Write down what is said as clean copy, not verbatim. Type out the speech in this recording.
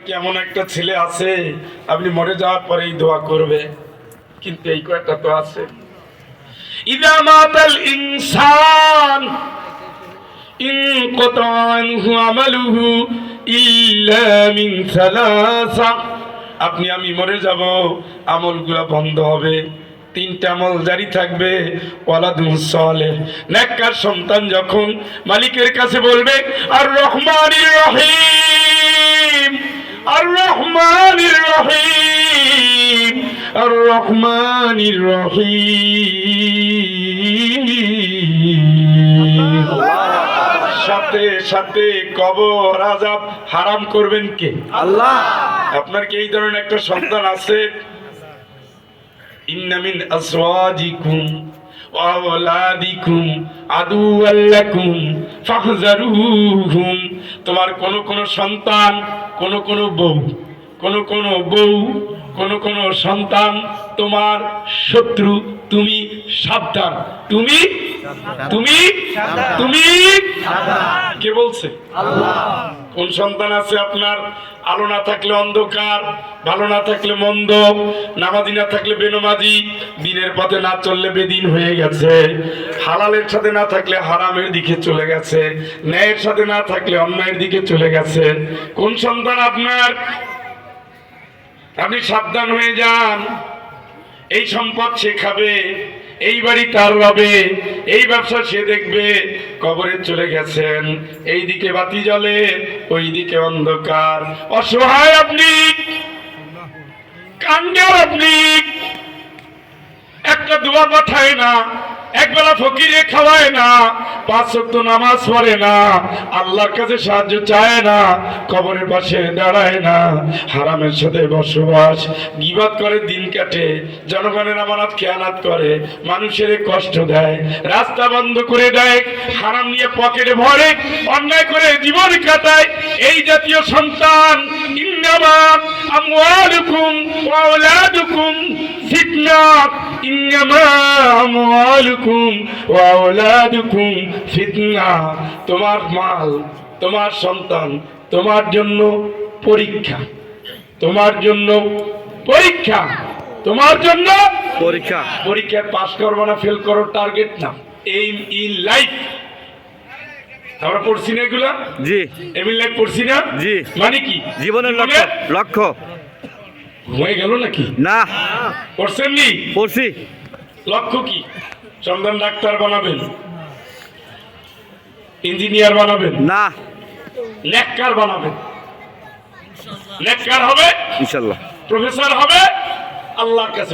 কেমন একটা ছেলে আছে আপনি মরে যাওয়ার পরেই দোয়া করবে, কিন্তু এই কয়েকটা তো আছে। ইযা মাতাল ইনসান ইনকাতা আনহু আমালুহু ইল্লা মিন সালাসা। আপনি আমি মরে যাব, আমলগুলো বন্ধ হবে, তিনটা আমল জারি থাকবে। ওয়ালাদুন সালেহ, নেককার সন্তান যখন মালিকের কাছে বলবে আর রহমানির রহিম, আর রহমানির রহিম, আর রহমানির রহিম, সাথে সাথে কবর আযাব হারাম করবেন কে? আল্লাহ। আপনার কি এই ধরনের একটা সন্তান আছে? ইন্না মিন আজওয়াজিকুম ওয়া আওলাদিকুম আদুওয়াল লাকুম ফাহযারুহুম। তোমার কোন সন্তান, কোন বউ, কোন সন্তান তোমার শত্রু, তুমি সাবধান, তুমি কে বলছে? আল্লাহ। কোন সন্তান আছে আপনার? আলো না থাকলে অন্ধকার, ভালো না থাকলে মন্দ, নামাজি না থাকলে বেনমাজি, দিনের পথে না চললে বেদিন হয়ে গেছে, হালালের সাথে না থাকলে হারামের দিকে চলে গেছে, ন্যায়ের সাথে না থাকলে অন্যায়ের দিকে চলে গেছে। কোন সন্তান আপনার? আপনি সাবধান হয়ে যান। এই সম্পদ সে খাবে, এই বাড়ি তার হবে, এই ব্যবসা সে দেখবে। কবরে চলে গেছেন, এই দিকে বাতি জ্বলে, ওই দিকে অন্ধকার। অসহায় আপনি, কাঙ্গাল আপনি, একটা দোয়া পাঠায় না, একবেলা ফকিরে খাওয়ায় না, 5 ওয়াক্ত নামাজ পড়ে না, আল্লাহর কাছে সাহায্য চায় না, কবরের পাশে দাঁড়ায় না, হারামের সাথে বসবাস, গীবত করে দিন কাটে, জনগণের আমানত খেয়ানত করে, মানুষের কষ্ট দেয়, রাস্তা বন্ধ করে দেয়, হারাম নিয়ে পকেটে ভরে, অন্যায় করে জীবন কাটায়। এই জাতীয় সন্তান ইন্নামা আমওয়ালুকুম ওয়া আওলাদুকুম ফিতনা, ইন্নামা আমওয়ালুকুম ওয়া আওলাদুকুম ফিতনা। তোমার মাল, তোমার সন্তান তোমার জন্য পরীক্ষা, তোমার জন্য পরীক্ষা, তোমার জন্য পরীক্ষা। পরীক্ষায় পাস করবো না ফেল করো টার্গেট না, এইম ইন লাইফ। আমরা পড়ছি না এগুলা? জি। এম ইন লাইফ পড়ছি না? জি। মানে কি? জীবনের লক্ষ্য। লক্ষ্য হয়ে গেল নাকি? না, পড়ছেন নি? পড়ছি। লক্ষ্য কি? সন্তান ডাক্তার বানাবেন, ইঞ্জিনিয়ার বানাবেন না, নেককার বানাবেন, নেককার হবে ইনশাআল্লাহ। প্রফেসর হবে, আল্লাহর কাছে